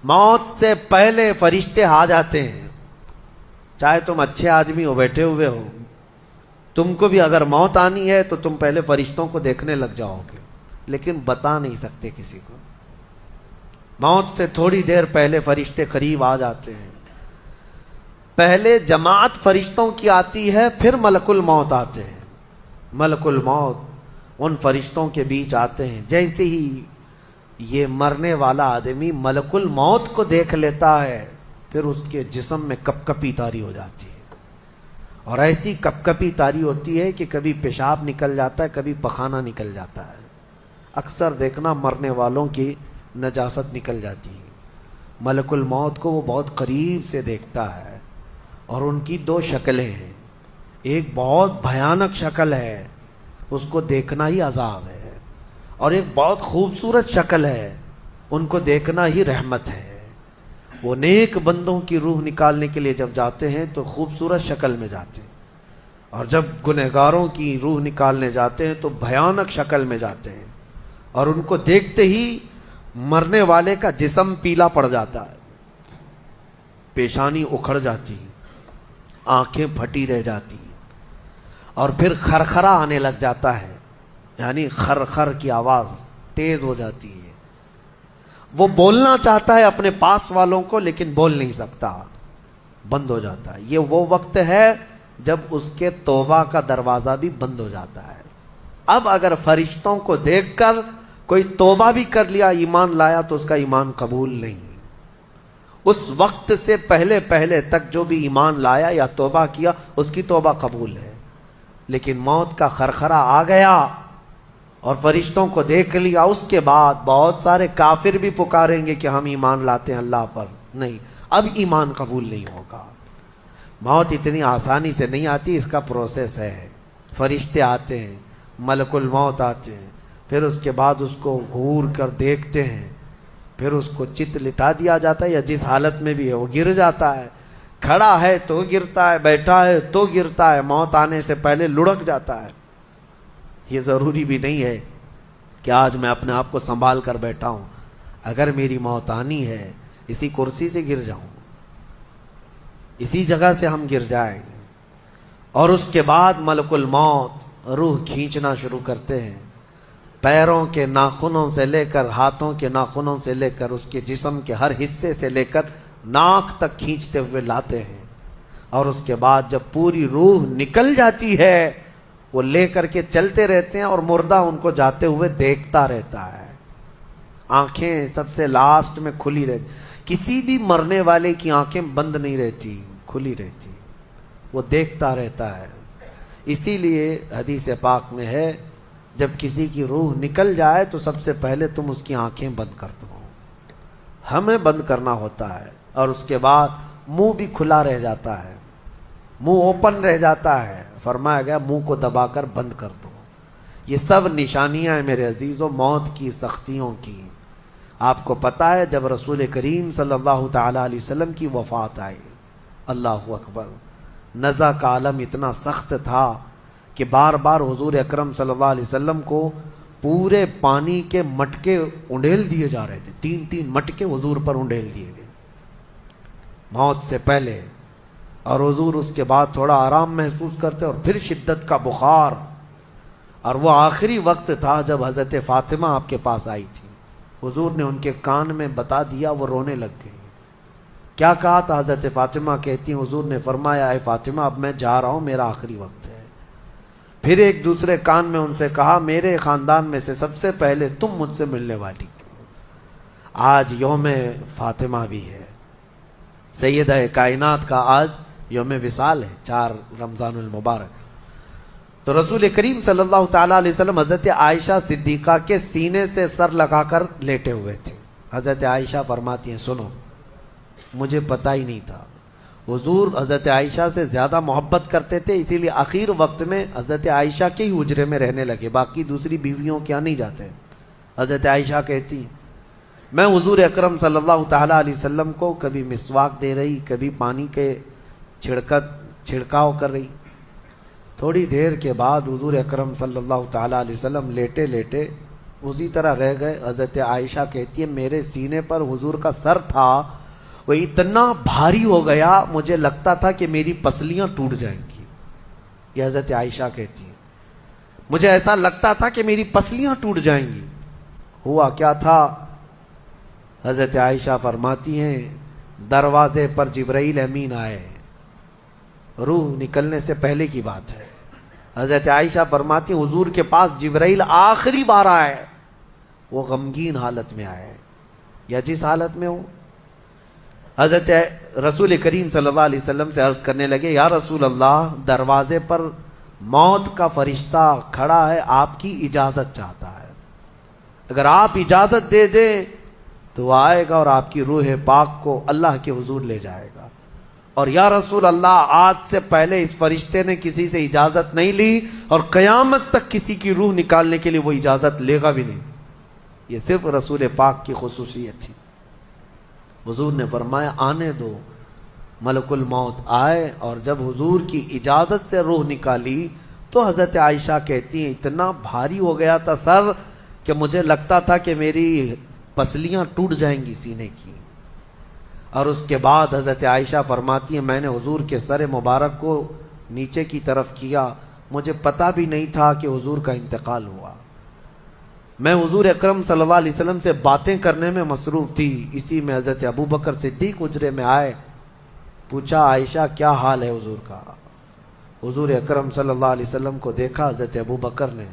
موت سے پہلے فرشتے آ جاتے ہیں. چاہے تم اچھے آدمی ہو, بیٹھے ہوئے ہو, تم کو بھی اگر موت آنی ہے تو تم پہلے فرشتوں کو دیکھنے لگ جاؤ گے, لیکن بتا نہیں سکتے کسی کو. موت سے تھوڑی دیر پہلے فرشتے قریب آ جاتے ہیں. پہلے جماعت فرشتوں کی آتی ہے, پھر ملک الموت آتے ہیں. ملک الموت ان فرشتوں کے بیچ آتے ہیں. جیسے ہی یہ مرنے والا آدمی ملک الموت کو دیکھ لیتا ہے, پھر اس کے جسم میں کپ کپی طاری ہو جاتی ہے, اور ایسی کپ کپی طاری ہوتی ہے کہ کبھی پیشاب نکل جاتا ہے, کبھی پخانہ نکل جاتا ہے. اکثر دیکھنا مرنے والوں کی نجاست نکل جاتی ہے. ملک الموت کو وہ بہت قریب سے دیکھتا ہے, اور ان کی دو شکلیں ہیں. ایک بہت بھیانک شکل ہے, اس کو دیکھنا ہی عذاب ہے, اور ایک بہت خوبصورت شکل ہے, ان کو دیکھنا ہی رحمت ہے. وہ نیک بندوں کی روح نکالنے کے لیے جب جاتے ہیں تو خوبصورت شکل میں جاتے ہیں, اور جب گنہگاروں کی روح نکالنے جاتے ہیں تو بھیانک شکل میں جاتے ہیں. اور ان کو دیکھتے ہی مرنے والے کا جسم پیلا پڑ جاتا ہے, پیشانی اکھڑ جاتی, آنکھیں پھٹی رہ جاتی, اور پھر خرخرا آنے لگ جاتا ہے, یعنی خرخر کی آواز تیز ہو جاتی ہے. وہ بولنا چاہتا ہے اپنے پاس والوں کو, لیکن بول نہیں سکتا, بند ہو جاتا ہے. یہ وہ وقت ہے جب اس کے توبہ کا دروازہ بھی بند ہو جاتا ہے. اب اگر فرشتوں کو دیکھ کر کوئی توبہ بھی کر لیا, ایمان لایا, تو اس کا ایمان قبول نہیں. اس وقت سے پہلے پہلے تک جو بھی ایمان لایا یا توبہ کیا, اس کی توبہ قبول ہے. لیکن موت کا خرخرا آ گیا اور فرشتوں کو دیکھ لیا, اس کے بعد بہت سارے کافر بھی پکاریں گے کہ ہم ایمان لاتے ہیں اللہ پر. نہیں, اب ایمان قبول نہیں ہوگا. موت اتنی آسانی سے نہیں آتی, اس کا پروسیس ہے. فرشتے آتے ہیں, ملک الموت آتے ہیں, پھر اس کے بعد اس کو گھور کر دیکھتے ہیں, پھر اس کو چت لٹا دیا جاتا ہے, یا جس حالت میں بھی ہے وہ گر جاتا ہے. کھڑا ہے تو گرتا ہے, بیٹھا ہے تو گرتا ہے, موت آنے سے پہلے لڑک جاتا ہے. یہ ضروری بھی نہیں ہے کہ آج میں اپنے آپ کو سنبھال کر بیٹھا ہوں, اگر میری موت آنی ہے اسی کرسی سے گر جاؤں, اسی جگہ سے ہم گر جائیں. اور اس کے بعد ملک الموت روح کھینچنا شروع کرتے ہیں, پیروں کے ناخنوں سے لے کر ہاتھوں کے ناخنوں سے لے کر اس کے جسم کے ہر حصے سے لے کر ناک تک کھینچتے ہوئے لاتے ہیں. اور اس کے بعد جب پوری روح نکل جاتی ہے, وہ لے کر کے چلتے رہتے ہیں, اور مردہ ان کو جاتے ہوئے دیکھتا رہتا ہے. آنکھیں سب سے لاسٹ میں کھلی رہتی, کسی بھی مرنے والے کی آنکھیں بند نہیں رہتی, کھلی رہتی, وہ دیکھتا رہتا ہے. اسی لیے حدیث پاک میں ہے, جب کسی کی روح نکل جائے تو سب سے پہلے تم اس کی آنکھیں بند کر دو. ہمیں بند کرنا ہوتا ہے, اور اس کے بعد منہ بھی کھلا رہ جاتا ہے, منہ اوپن رہ جاتا ہے. فرمایا گیا منہ کو دبا کر بند کر دو. یہ سب نشانیاں ہیں میرے عزیزوں موت کی سختیوں کی. آپ کو پتا ہے جب رسول کریم صلی اللہ تعالی علیہ وسلم کی وفات آئی, اللہ اکبر, نزع کا عالم اتنا سخت تھا کہ بار بار حضور اکرم صلی اللہ علیہ وسلم کو پورے پانی کے مٹکے انڈیل دیے جا رہے تھے. 3 مٹکے حضور پر انڈیل دیے گئے موت سے پہلے, اور حضور اس کے بعد تھوڑا آرام محسوس کرتے, اور پھر شدت کا بخار. اور وہ آخری وقت تھا جب حضرت فاطمہ آپ کے پاس آئی تھی, حضور نے ان کے کان میں بتا دیا, وہ رونے لگ گئی. کیا کہا تھا حضرت فاطمہ کہتی ہیں, حضور نے فرمایا اے فاطمہ اب میں جا رہا ہوں, میرا آخری وقت ہے. پھر ایک دوسرے کان میں ان سے کہا میرے خاندان میں سے سب سے پہلے تم مجھ سے ملنے والی. آج یوم فاطمہ بھی ہے, سیدہ کائنات کا آج یوم وصال ہے, 4 رمضان المبارک. تو رسول کریم صلی اللہ تعالیٰ علیہ وسلم حضرت عائشہ صدیقہ کے سینے سے سر لگا کر لیٹے ہوئے تھے. حضرت عائشہ فرماتی ہیں سنو, مجھے پتہ ہی نہیں تھا. حضور حضرت عائشہ سے زیادہ محبت کرتے تھے, اسی لیے آخر وقت میں حضرت عائشہ کے ہی حجرے میں رہنے لگے, باقی دوسری بیویوں کے یہاں نہیں جاتے. حضرت عائشہ کہتی میں حضور اکرم صلی اللہ تعالیٰ علیہ وسلم کو کبھی مسواک دے رہی, کبھی پانی کے چھڑکاؤ کر رہی. تھوڑی دیر کے بعد حضور اکرم صلی اللہ تعالیٰ علیہ وسلم لیٹے لیٹے اسی طرح رہ گئے. حضرت عائشہ کہتی ہے میرے سینے پر حضور کا سر تھا وہ اتنا بھاری ہو گیا مجھے لگتا تھا کہ میری پسلیاں ٹوٹ جائیں گی. یہ حضرت عائشہ کہتی ہے مجھے ایسا لگتا تھا کہ میری پسلیاں ٹوٹ جائیں گی. ہوا کیا تھا؟ حضرت عائشہ فرماتی ہیں دروازے پر جبرائیل امین آئے. روح نکلنے سے پہلے کی بات ہے. حضرت عائشہ فرماتی ہیں حضور کے پاس جبرائیل آخری بار آئے. وہ غمگین حالت میں آئے یا جس حالت میں ہو. حضرت رسول کریم صلی اللہ علیہ وسلم سے عرض کرنے لگے یا رسول اللہ دروازے پر موت کا فرشتہ کھڑا ہے آپ کی اجازت چاہتا ہے. اگر آپ اجازت دے دیں تو وہ آئے گا اور آپ کی روح پاک کو اللہ کے حضور لے جائے گا. اور یا رسول اللہ آج سے پہلے اس فرشتے نے کسی سے اجازت نہیں لی اور قیامت تک کسی کی روح نکالنے کے لیے وہ اجازت لے گا بھی نہیں. یہ صرف رسول پاک کی خصوصیت تھی. حضور نے فرمایا آنے دو. ملک الموت آئے اور جب حضور کی اجازت سے روح نکالی تو حضرت عائشہ کہتی ہیں اتنا بھاری ہو گیا تھا سر کہ مجھے لگتا تھا کہ میری پسلیاں ٹوٹ جائیں گی سینے کی. اور اس کے بعد حضرت عائشہ فرماتی ہیں میں نے حضور کے سر مبارک کو نیچے کی طرف کیا. مجھے پتہ بھی نہیں تھا کہ حضور کا انتقال ہوا. میں حضور اکرم صلی اللہ علیہ وسلم سے باتیں کرنے میں مصروف تھی. اسی میں حضرت ابو بکر صدیق حجرے میں آئے. پوچھا عائشہ کیا حال ہے حضور کا؟ حضور اکرم صلی اللہ علیہ وسلم کو دیکھا حضرت ابو بکر نے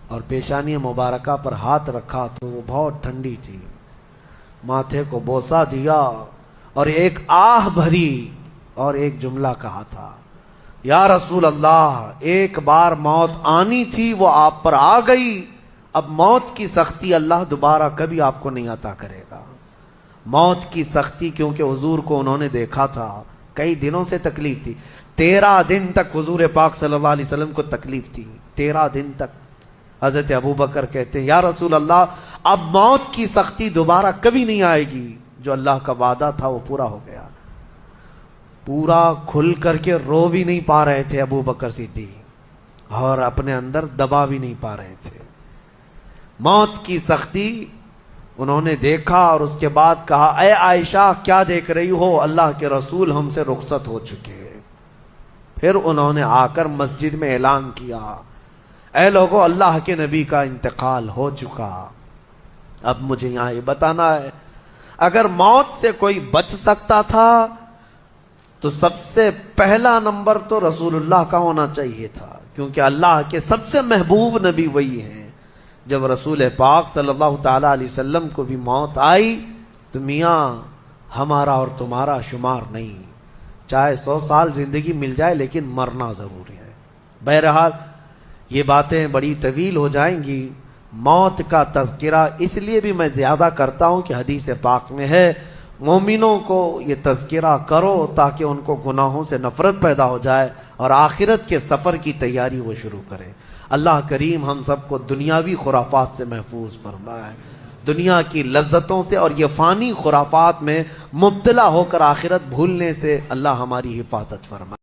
اور پیشانی مبارکہ پر ہاتھ رکھا تو وہ بہت ٹھنڈی تھی. ماتھے کو بوسہ دیا اور ایک آہ بھری اور ایک جملہ کہا تھا یا رسول اللہ ایک بار موت آنی تھی وہ آپ پر آ گئی. اب موت کی سختی اللہ دوبارہ کبھی آپ کو نہیں عطا کرے گا. موت کی سختی کیونکہ حضور کو انہوں نے دیکھا تھا. کئی دنوں سے تکلیف تھی. 13 دن تک حضور پاک صلی اللہ علیہ وسلم کو تکلیف تھی. 13 دن تک. حضرت ابو بکر کہتے ہیں یا رسول اللہ اب موت کی سختی دوبارہ کبھی نہیں آئے گی. جو اللہ کا وعدہ تھا وہ پورا ہو گیا. پورا کھل کر کے رو بھی نہیں پا رہے تھے ابو بکر صدیق اور اپنے اندر دبا بھی نہیں پا رہے تھے. موت کی سختی انہوں نے دیکھا اور اس کے بعد کہا اے عائشہ کیا دیکھ رہی ہو؟ اللہ کے رسول ہم سے رخصت ہو چکے. پھر انہوں نے آ کر مسجد میں اعلان کیا اے لوگو اللہ کے نبی کا انتقال ہو چکا. اب مجھے یہاں یہ بتانا ہے اگر موت سے کوئی بچ سکتا تھا تو سب سے پہلا نمبر تو رسول اللہ کا ہونا چاہیے تھا کیونکہ اللہ کے سب سے محبوب نبی وہی ہیں. جب رسول پاک صلی اللہ تعالی علیہ وسلم کو بھی موت آئی تو میاں ہمارا اور تمہارا شمار نہیں. چاہے 100 سال زندگی مل جائے لیکن مرنا ضروری ہے. بہرحال یہ باتیں بڑی طویل ہو جائیں گی. موت کا تذکرہ اس لیے بھی میں زیادہ کرتا ہوں کہ حدیث پاک میں ہے مومنوں کو یہ تذکرہ کرو تاکہ ان کو گناہوں سے نفرت پیدا ہو جائے اور آخرت کے سفر کی تیاری وہ شروع کریں. اللہ کریم ہم سب کو دنیاوی خرافات سے محفوظ فرمائے. دنیا کی لذتوں سے اور یہ فانی خرافات میں مبتلا ہو کر آخرت بھولنے سے اللہ ہماری حفاظت فرمائے.